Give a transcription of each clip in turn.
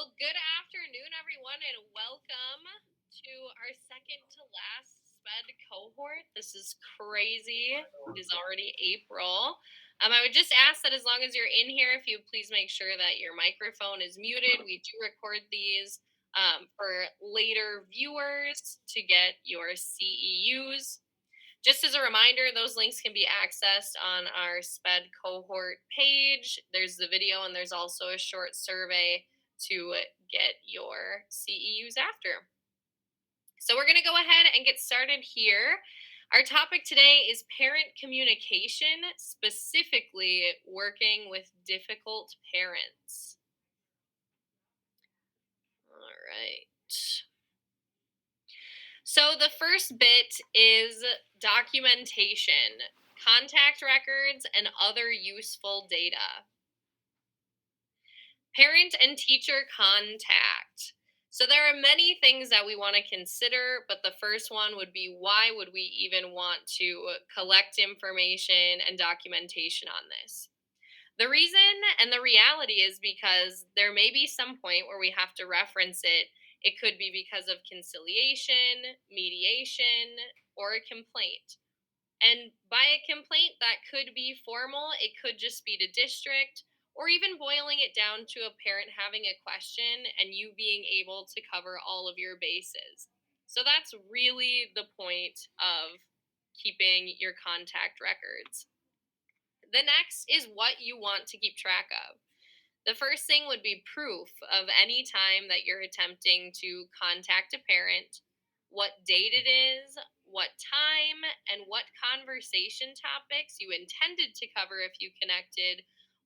Well, good afternoon, everyone, and welcome to our second to last SPED cohort. This is crazy. It is already April. I would just ask that as long as you're in here, if you please make sure that your microphone is muted. We do record these for later viewers to get your CEUs. Just as a reminder, those links can be accessed on our SPED cohort page. There's the video, and there's also a short survey to get your CEUs after. So, we're going to go ahead and get started here. Our topic today is parent communication, specifically working with difficult parents. All right. So the first bit is documentation, contact records, and other useful data. Parent and teacher contact. So there are many things that we want to consider, but the first one would be why would we even want to collect information and documentation on this? The reason and the reality is because there may be some point where we have to reference it. It could be because of conciliation, mediation, or a complaint. And by a complaint, that could be formal, it could just be to district, or even boiling it down to a parent having a question and you being able to cover all of your bases. So that's really the point of keeping your contact records. The next is what you want to keep track of. The first thing would be proof of any time that you're attempting to contact a parent, what date it is, what time, and what conversation topics you intended to cover if you connected,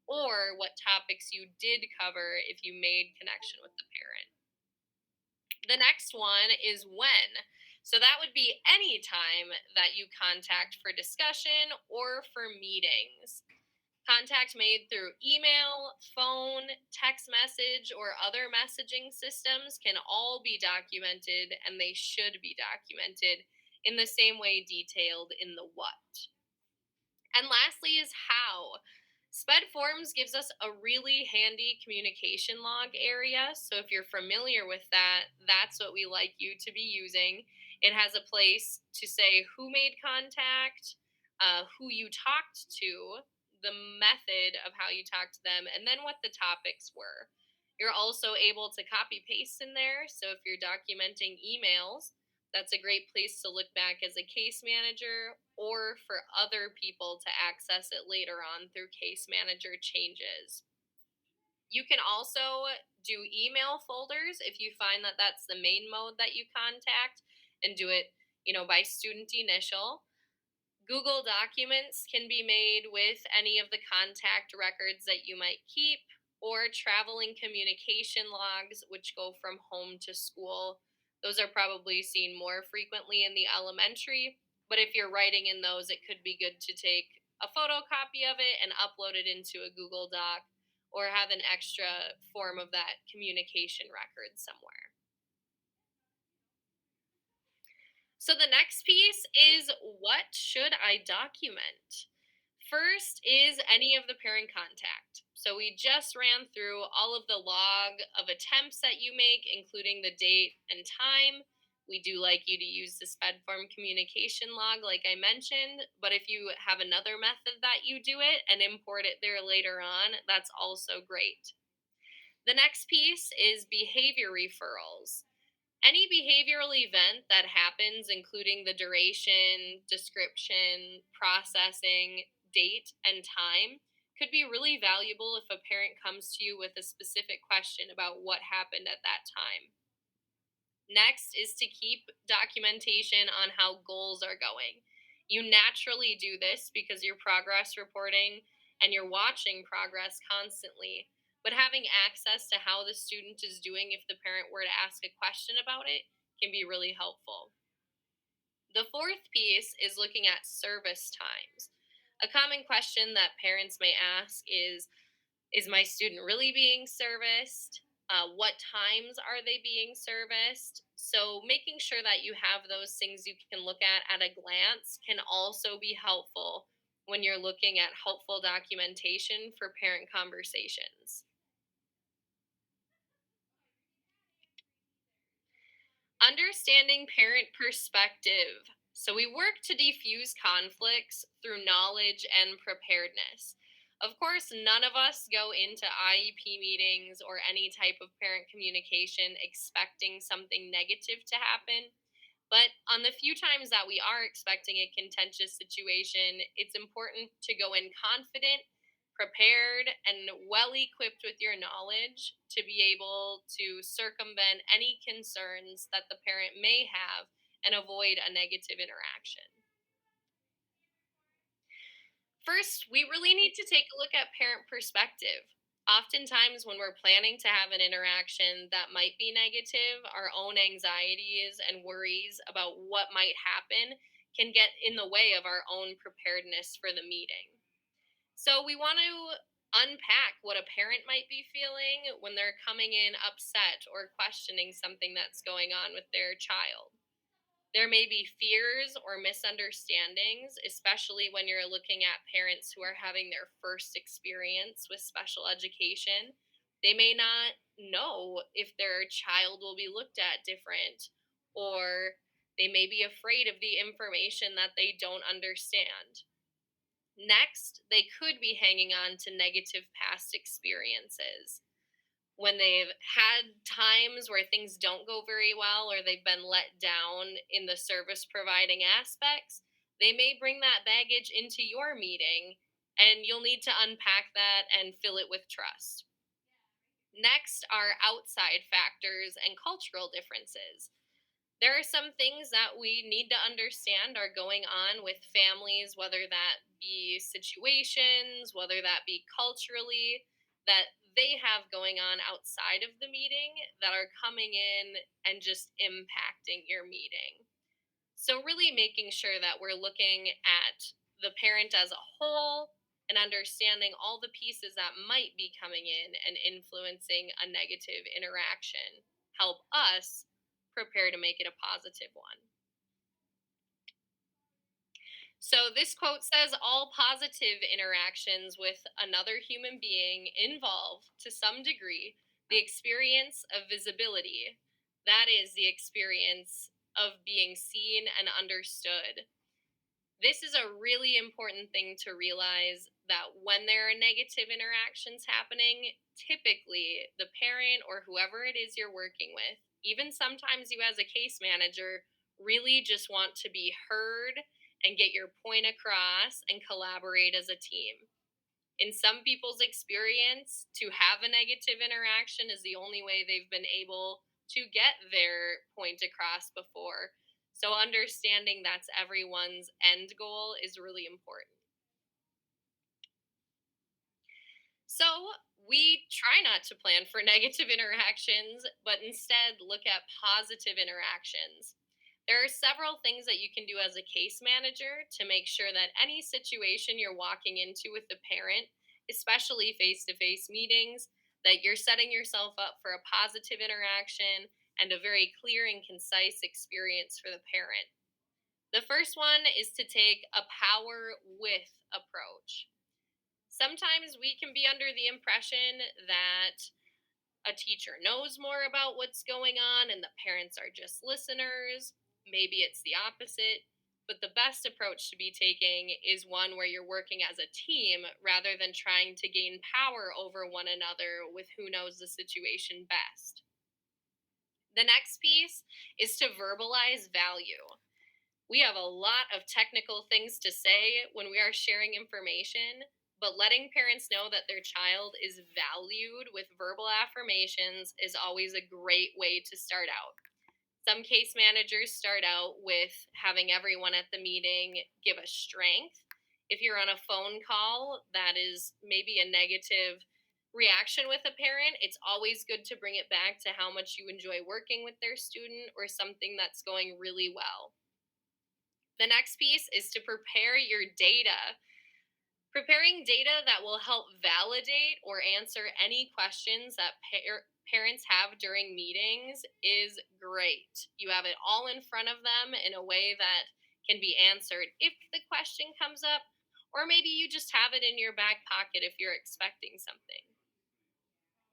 or what topics you did cover if you made connection with the parent. The next one is when. So that would be any time that you contact for discussion or for meetings. Contact made through email, phone, text message, or other messaging systems can all be documented, and they should be documented in the same way detailed in the what. And lastly is how. SPED Forms gives us a really handy communication log area. So if you're familiar with that, that's what we like you to be using. It has a place to say who made contact, who you talked to, the method of how you talked to them, and then what the topics were. You're also able to copy paste in there. So if you're documenting emails, that's a great place to look back as a case manager or for other people to access it later on through case manager changes. You can also do email folders if you find that that's the main mode that you contact and do it, by student initial. Google Documents can be made with any of the contact records that you might keep, or traveling communication logs, which go from home to school. Those are probably seen more frequently in the elementary, but if you're writing in those, it could be good to take a photocopy of it and upload it into a Google Doc or have an extra form of that communication record somewhere. So the next piece is what should I document? First is any of the parent contact. So we just ran through all of the log of attempts that you make, including the date and time. We do like you to use the SPED form communication log, like I mentioned, but if you have another method that you do it and import it there later on, that's also great. The next piece is behavior referrals. Any behavioral event that happens, including the duration, description, processing, date, and time, could be really valuable if a parent comes to you with a specific question about what happened at that time. Next is to keep documentation on how goals are going. You naturally do this because you're progress reporting and you're watching progress constantly. But having access to how the student is doing if the parent were to ask a question about it can be really helpful. The fourth piece is looking at service times. A common question that parents may ask is my student really being serviced? What times are they being serviced? So, making sure that you have those things you can look at a glance can also be helpful when you're looking at helpful documentation for parent conversations. Understanding parent perspective. So we work to defuse conflicts through knowledge and preparedness. Of course, none of us go into IEP meetings or any type of parent communication expecting something negative to happen. But on the few times that we are expecting a contentious situation, it's important to go in confident, prepared, and well equipped with your knowledge to be able to circumvent any concerns that the parent may have and avoid a negative interaction. First, we really need to take a look at parent perspective. Oftentimes, when we're planning to have an interaction that might be negative, our own anxieties and worries about what might happen can get in the way of our own preparedness for the meeting. So, we want to unpack what a parent might be feeling when they're coming in upset or questioning something that's going on with their child. There may be fears or misunderstandings, especially when you're looking at parents who are having their first experience with special education. They may not know if their child will be looked at different, or they may be afraid of the information that they don't understand. Next, they could be hanging on to negative past experiences when they've had times where things don't go very well or they've been let down in the service providing aspects, they may bring that baggage into your meeting and you'll need to unpack that and fill it with trust. Next are outside factors and cultural differences. There are some things that we need to understand are going on with families, whether that be situations, whether that be culturally, that they have going on outside of the meeting that are coming in and just impacting your meeting. So, really making sure that we're looking at the parent as a whole and understanding all the pieces that might be coming in and influencing a negative interaction help us prepare to make it a positive one. So, this quote says all positive interactions with another human being involve, to some degree, the experience of visibility. That is the experience of being seen and understood. This is a really important thing to realize that when there are negative interactions happening, typically the parent or whoever it is you're working with, even sometimes you as a case manager, really just want to be heard and get your point across and collaborate as a team. In some people's experience, to have a negative interaction is the only way they've been able to get their point across before. So, understanding that's everyone's end goal is really important. So, we try not to plan for negative interactions, but instead look at positive interactions. There are several things that you can do as a case manager to make sure that any situation you're walking into with the parent, especially face to face meetings, that you're setting yourself up for a positive interaction and a very clear and concise experience for the parent. The first one is to take a power with approach. Sometimes we can be under the impression that a teacher knows more about what's going on and the parents are just listeners. Maybe it's the opposite. But the best approach to be taking is one where you're working as a team rather than trying to gain power over one another with who knows the situation best. The next piece is to verbalize value. We have a lot of technical things to say when we are sharing information, but letting parents know that their child is valued with verbal affirmations is always a great way to start out. Some case managers start out with having everyone at the meeting give a strength. If you're on a phone call, that is maybe a negative reaction with a parent. It's always good to bring it back to how much you enjoy working with their student or something that's going really well. The next piece is to prepare your data. Preparing data that will help validate or answer any questions that parents have during meetings is great. You have it all in front of them in a way that can be answered if the question comes up, or maybe you just have it in your back pocket if you're expecting something.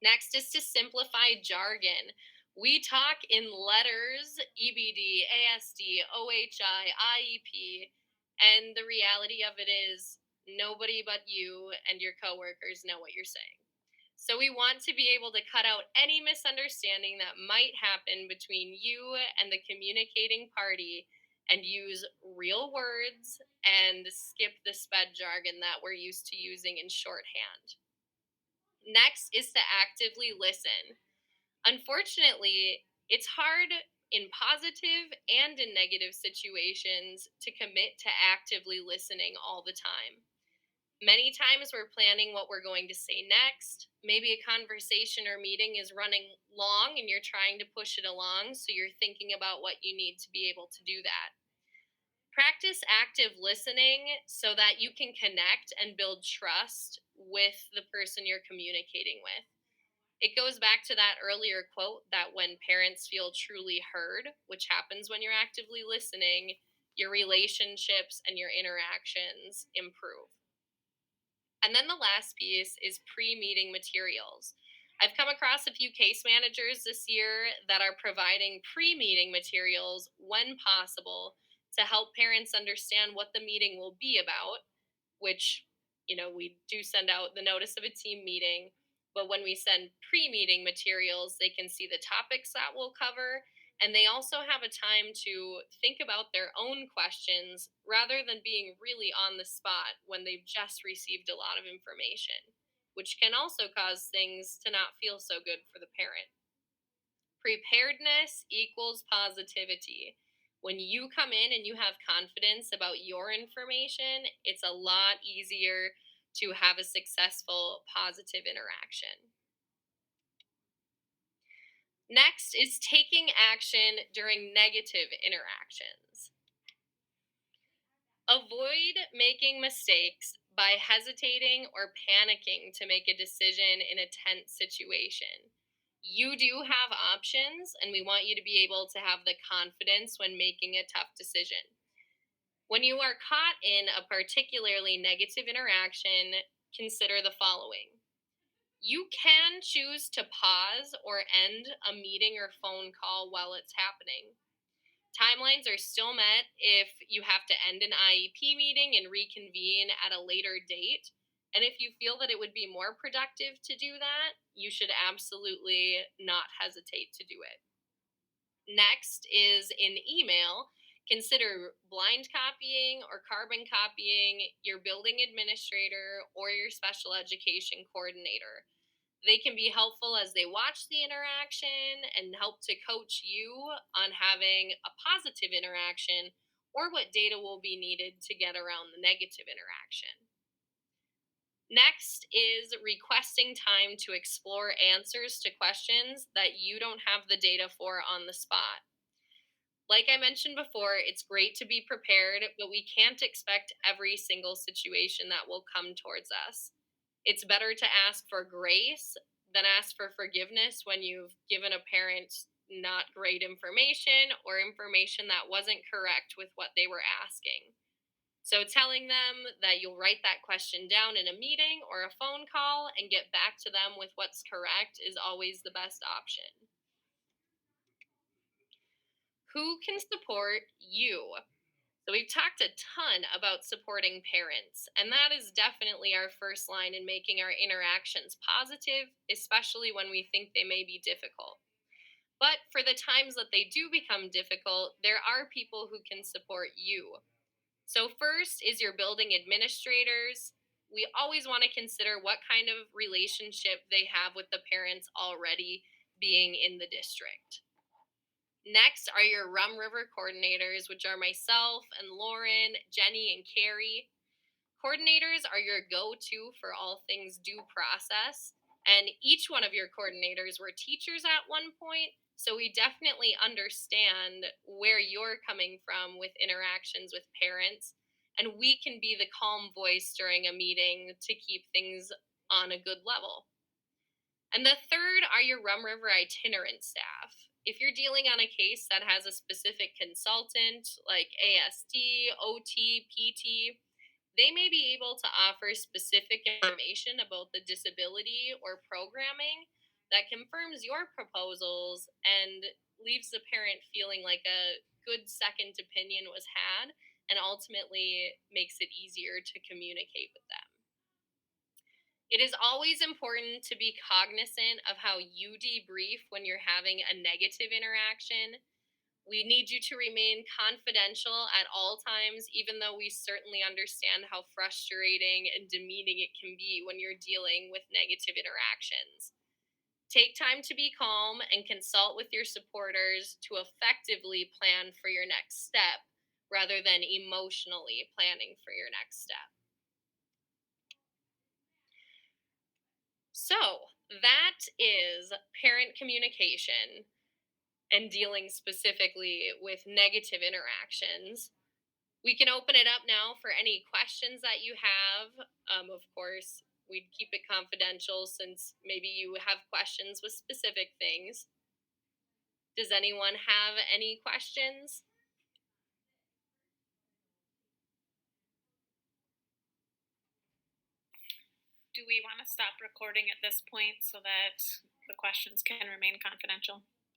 Next is to simplify jargon. We talk in letters, EBD, ASD, OHI, IEP, and the reality of it is nobody but you and your coworkers know what you're saying. So we want to be able to cut out any misunderstanding that might happen between you and the communicating party and use real words and skip the sped jargon that we're used to using in shorthand. Next is to actively listen. Unfortunately, it's hard in positive and in negative situations to commit to actively listening all the time. Many times we're planning what we're going to say next. Maybe a conversation or meeting is running long and you're trying to push it along, so you're thinking about what you need to be able to do that. Practice active listening so that you can connect and build trust with the person you're communicating with. It goes back to that earlier quote that when parents feel truly heard, which happens when you're actively listening, your relationships and your interactions improve. And then the last piece is pre meeting materials. I've come across a few case managers this year that are providing pre meeting materials when possible to help parents understand what the meeting will be about, which, we do send out the notice of a team meeting. But when we send pre meeting materials, they can see the topics that we'll cover. And they also have a time to think about their own questions rather than being really on the spot when they've just received a lot of information, which can also cause things to not feel so good for the parent. Preparedness equals positivity. When you come in and you have confidence about your information, it's a lot easier to have a successful positive interaction. Next is taking action during negative interactions. Avoid making mistakes by hesitating or panicking to make a decision in a tense situation. You do have options, and we want you to be able to have the confidence when making a tough decision. When you are caught in a particularly negative interaction, consider the following. You can choose to pause or end a meeting or phone call while it's happening. Timelines are still met if you have to end an IEP meeting and reconvene at a later date. And if you feel that it would be more productive to do that, you should absolutely not hesitate to do it. Next is in email. Consider blind copying or carbon copying your building administrator or your special education coordinator. They can be helpful as they watch the interaction and help to coach you on having a positive interaction or what data will be needed to get around the negative interaction. Next is requesting time to explore answers to questions that you don't have the data for on the spot. Like I mentioned before, it's great to be prepared, but we can't expect every single situation that will come towards us. It's better to ask for grace than ask for forgiveness when you've given a parent not great information or information that wasn't correct with what they were asking. So, telling them that you'll write that question down in a meeting or a phone call and get back to them with what's correct is always the best option. Who can support you? So, we've talked a ton about supporting parents, and that is definitely our first line in making our interactions positive, especially when we think they may be difficult. But for the times that they do become difficult, there are people who can support you. So, first is your building administrators. We always want to consider what kind of relationship they have with the parents already being in the district. Next are your Rum River coordinators, which are myself and Lauren, Jenny, and Carrie. Coordinators are your go to for all things due process. And each one of your coordinators were teachers at one point. So we definitely understand where you're coming from with interactions with parents. And we can be the calm voice during a meeting to keep things on a good level. And the third are your Rum River itinerant staff. If you're dealing on a case that has a specific consultant like ASD, OT, PT, they may be able to offer specific information about the disability or programming that confirms your proposals and leaves the parent feeling like a good second opinion was had, and ultimately makes it easier to communicate with them. It is always important to be cognizant of how you debrief when you're having a negative interaction. We need you to remain confidential at all times, even though we certainly understand how frustrating and demeaning it can be when you're dealing with negative interactions. Take time to be calm and consult with your supporters to effectively plan for your next step rather than emotionally planning for your next step. So, that is parent communication and dealing specifically with negative interactions. We can open it up now for any questions that you have. Of course, we'd keep it confidential since maybe you have questions with specific things. Does anyone have any questions? Do we want to stop recording at this point so that the questions can remain confidential?